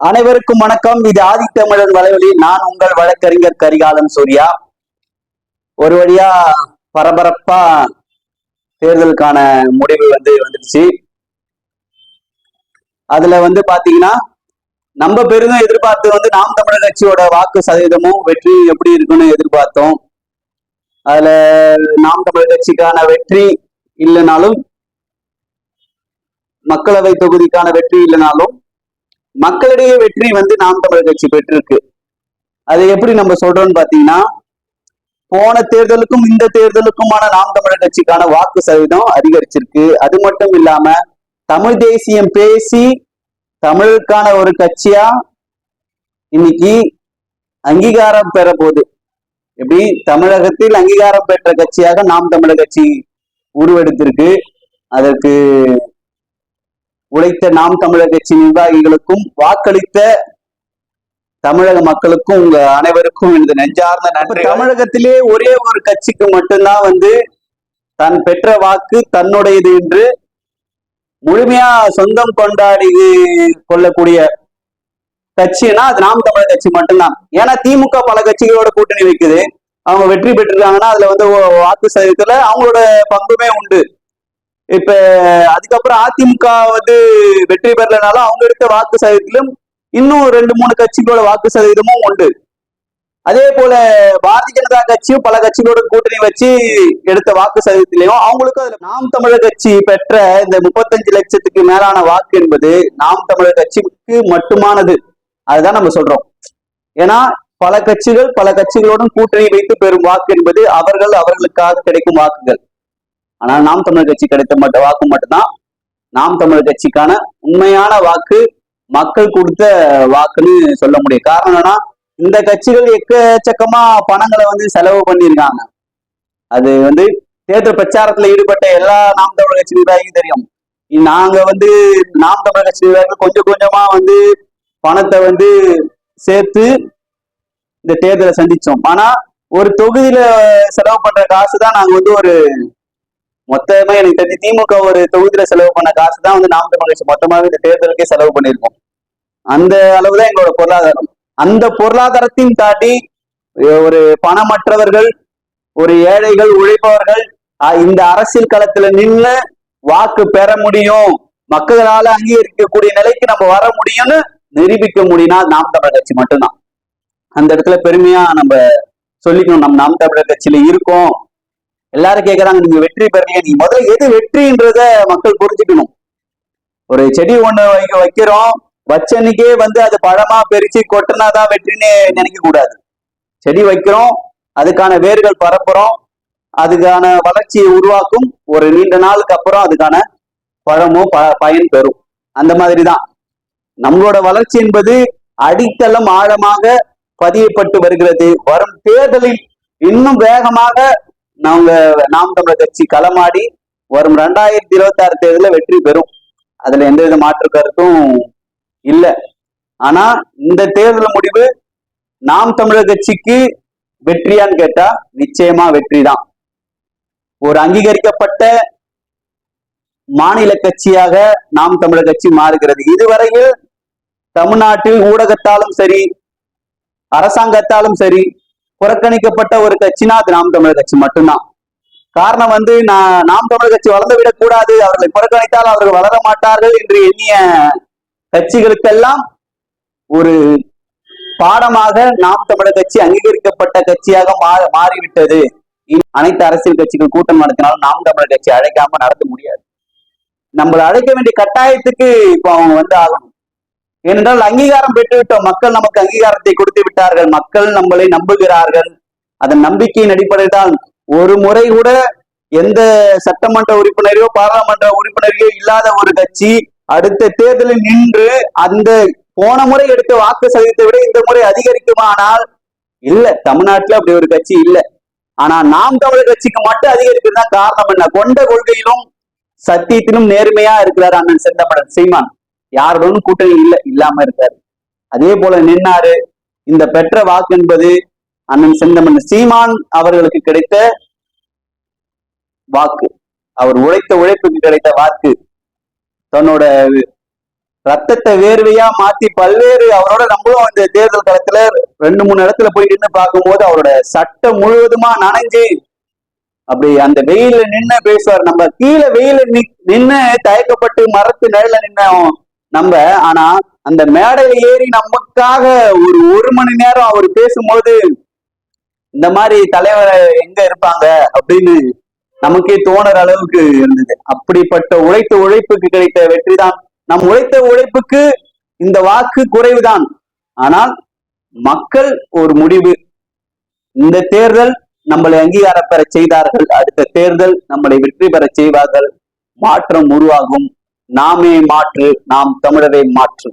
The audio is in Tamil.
அனைவருக்கும் வணக்கம். இது ஆதித்தமிழன் வலைவலி. நான் உங்கள் வழக்கறிஞர் கரிகாலன் சூர்யா. ஒரு வழியா பரபரப்பா தேர்தலுக்கான முடிவு வந்துருச்சு. அதுல பாத்தீங்கன்னா நம்ம பெரிதும் எதிர்பார்த்து நாம் தமிழர் கட்சியோட வாக்கு சதவீதமும் வெற்றி எப்படி இருக்குன்னு எதிர்பார்த்தோம். அதுல நாம் தமிழர் கட்சிக்கான வெற்றி இல்லைனாலும், மக்களவை தொகுதிக்கான வெற்றி இல்லைனாலும், மக்களிடையே வெற்றி நாம் தமிழர் கட்சி பெற்றிருக்கு. அதை எப்படி நம்ம சொல்றோம்னு பாத்தீங்கன்னா, போன தேர்தலுக்கும் இந்த தேர்தலுக்குமான நாம் தமிழர் கட்சிக்கான வாக்கு சதவீதம் அதிகரிச்சிருக்கு. அது மட்டும் இல்லாம தமிழ் தேசியம் பேசி தமிழுக்கான ஒரு கட்சியா இன்னைக்கு அங்கீகாரம் பெற போகுது. எப்படி தமிழகத்தில் அங்கீகாரம் பெற்ற கட்சியாக நாம் தமிழர் கட்சி உருவெடுத்திருக்கு. அதற்கு உழைத்த நாம் தமிழர் கட்சி நிர்வாகிகளுக்கும் வாக்களித்த தமிழக மக்களுக்கும் உங்க அனைவருக்கும் எனது நெஞ்சார்ந்த நன்றி. தமிழகத்திலே ஒரே ஒரு கட்சிக்கு மட்டும்தான் தன் பெற்ற வாக்கு தன்னுடையது என்று முழுமையா சொந்தம் கொண்டாடி கொள்ளக்கூடிய கட்சினா அது நாம் தமிழர் கட்சி மட்டும்தான். ஏன்னா திமுக பல கட்சிகளோட கூட்டணி வைக்குது. அவங்க வெற்றி பெற்றிருக்காங்கன்னா அதுல வாக்கு சதவீதத்துல அவங்களோட பங்குமே உண்டு. இப்ப அதுக்கப்புறம் அதிமுக வெற்றி பெறலனாலும் அவங்க எடுத்த வாக்கு சதவீதத்திலும் இன்னும் 2-3 கட்சிகளோட வாக்கு சதவீதமும் உண்டு. அதே போல பாரதிய ஜனதா கட்சியும் பல கட்சிகளோட கூட்டணி வச்சு எடுத்த வாக்கு சதவீதத்திலையும் அவங்களுக்கும் அதுல நாம் தமிழர் கட்சி பெற்ற இந்த 35 லட்சத்துக்கு மேலான வாக்கு என்பது நாம் தமிழர் கட்சிக்கு மட்டுமானது. அதுதான் நம்ம சொல்றோம். ஏன்னா பல கட்சிகளோடும் கூட்டணி வைத்து பெறும் வாக்கு என்பது அவர்களுக்காக கிடைக்கும் வாக்குகள். ஆனால் நாம் தமிழர் கட்சி கிடைத்த வாக்கு மட்டும்தான் நாம் தமிழர் கட்சிக்கான உண்மையான வாக்கு, மக்கள் கொடுத்த வாக்குன்னு சொல்ல முடியும். காரணம் என்னன்னா, இந்த கட்சிகள் எக்கச்சக்கமா பணங்களை செலவு பண்ணியிருக்காங்க. அது தேர்தல் பிரச்சாரத்துல ஈடுபட்ட எல்லா நாம் தமிழர் கட்சி நிர்வாகிக்கும் தெரியும். நாங்க நாம் தமிழர் கட்சி நிர்வாகிகள் கொஞ்சம் கொஞ்சமா பணத்தை சேர்த்து இந்த தேர்தலை சந்திச்சோம். ஆனா ஒரு தொகுதியில செலவு பண்ற காசு தான் நாங்க ஒரு மொத்தமா எனக்கு தெரிஞ்சு திமுக ஒரு தொகுதியில செலவு பண்ண காசு தான் நாம் தமிழர் கட்சி மொத்தமாவே இந்த தேர்தலுக்கே செலவு பண்ணியிருக்கோம். அந்த அளவுதான் எங்களோட பொருளாதாரம். அந்த பொருளாதாரத்தையும் தாண்டி ஒரு பணமற்றவர்கள், ஒரு ஏழைகள், உழைப்பவர்கள் இந்த அரசியல் களத்துல நின்று வாக்கு பெற முடியும், மக்களால அங்கீகரிக்கக்கூடிய நிலைக்கு நம்ம வர முடியும்னு நிரூபிக்க முடியும்னா நாம் தமிழர் கட்சி மட்டும்தான். அந்த இடத்துல பெருமையா நம்ம சொல்லிக்கணும், நம்ம நாம் தமிழர் கட்சியில இருக்கோம். எல்லாரும் கேட்கறாங்க, நீங்க வெற்றி பெறலையே. நீ முதல்ல எது வெற்றின்றத மக்கள் புரிஞ்சுக்கணும். ஒரு செடி ஒண்ணு வைக்கிறோம், வச்சன்னைக்கே அது பழமா பெருச்சு கொட்டினாதான் வெற்றின்னு நினைக்க கூடாது. செடி வைக்கிறோம், அதுக்கான வேர்கள் பரப்புறோம், அதுக்கான வளர்ச்சியை உருவாக்கும். ஒரு நீண்ட நாளுக்கு அப்புறம் அதுக்கான பழமோ பயன் பெறும். அந்த மாதிரிதான் நம்மளோட வளர்ச்சி என்பது அடித்தளம் ஆழமாக பதியப்பட்டு வருகிறது. வரும் தேர்தலில் இன்னும் வேகமாக நாம் தமிழர் கட்சி களமாடி வரும் 2026 தேர்தலில் வெற்றி பெறும். அதுல எந்தவித மாற்று கருத்தும் இல்லை. ஆனா இந்த தேர்தல் முடிவு நாம் தமிழர் கட்சிக்கு வெற்றியான்னு கேட்டா நிச்சயமா வெற்றி தான். ஒரு அங்கீகரிக்கப்பட்ட மாநில கட்சியாக நாம் தமிழர் கட்சி மாறுகிறது. இதுவரையில் தமிழ்நாட்டில் ஊடகத்தாலும் சரி, அரசாங்கத்தாலும் சரி புறக்கணிக்கப்பட்ட ஒரு கட்சினா அது நாம் தமிழர் கட்சி மட்டும்தான். காரணம் நாம் தமிழர் கட்சி வளர்ந்து விடக்கூடாது, அவர்களை புறக்கணித்தால் அவர்கள் வளர மாட்டார்கள் என்று எண்ணிய கட்சிகளுக்கெல்லாம் ஒரு பாடமாக நாம் தமிழர் கட்சி அங்கீகரிக்கப்பட்ட கட்சியாக மாறிவிட்டது. அனைத்து அரசியல் கட்சிகள் கூட்டம் நடத்தினாலும் நாம் தமிழர் கட்சி அழைக்காம நடத்த முடியாது. நம்மளை அழைக்க வேண்டிய கட்டாயத்துக்கு இப்போ அவங்க ஆகணும். ஏனென்றால் அங்கீகாரம் பெற்றுவிட்டோம். மக்கள் நமக்கு அங்கீகாரத்தை கொடுத்து விட்டார்கள். மக்கள் நம்மளை நம்புகிறார்கள். அதன் நம்பிக்கையின் அடிப்படையில் தான் ஒரு முறை கூட எந்த சட்டமன்ற உறுப்பினரையோ பாராளுமன்ற உறுப்பினரையோ இல்லாத ஒரு கட்சி அடுத்த தேர்தலில் நின்று அந்த போன முறை எடுத்த வாக்கு சதவீதத்தை விட இந்த முறை அதிகரிக்குமானால் இல்ல, தமிழ்நாட்டுல அப்படி ஒரு கட்சி இல்லை. ஆனா நாம் தமிழர் கட்சிக்கு மட்டும் அதிகரிக்கிறதா காரணம் என்ன? கொண்ட கொள்கையிலும் சத்தியத்திலும் நேர்மையா இருக்கிறார் அண்ணன் செந்தமிழன் சீமான். யாருடனும் கூட்டணி இல்லாம இருக்காரு. அதே போல நின்னாரு. இந்த பெற்ற வாக்கு என்பது அண்ணன் செந்தமிழன் சீமான் அவர்களுக்கு கிடைத்த வாக்கு, அவர் உழைத்த உழைப்புக்கு கிடைத்த வாக்கு. தன்னோட ரத்தத்தை வேர்வையா மாத்தி பல்வேறு அவரோட நம்மளும் இந்த தேர்தல் களத்துல 2-3 இடத்துல போய் நின்று பார்க்கும்போது அவரோட சட்டை முழுவதுமா நனைஞ்சு அப்படி அந்த வெயில நின்று பேசுவார். நம்ம கீழே வெயில நின்று தயக்கப்பட்டு மரத்து நிழல நின்னோம் நம்ம. ஆனா அந்த மேடையில ஏறி நமக்காக ஒரு மணி நேரம் அவர் பேசும்போது இந்த மாதிரி தலைவர் எங்க இருப்பாங்க அப்படின்னு நமக்கே தோணுற அளவுக்கு இருந்தது. அப்படிப்பட்ட உழைத்த உழைப்புக்கு கிடைத்த வெற்றி தான். நம் உழைத்த உழைப்புக்கு இந்த வாக்கு குறைவுதான். ஆனால் மக்கள் ஒரு முடிவு, இந்த தேர்தல் நம்மளை அங்கீகாரம் பெற செய்தார்கள், அடுத்த தேர்தல் நம்மளை வெற்றி பெற செய்வார்கள், மாற்றம் உருவாகும். நாமே மாற்று, நாம் தமிழரை மாற்று.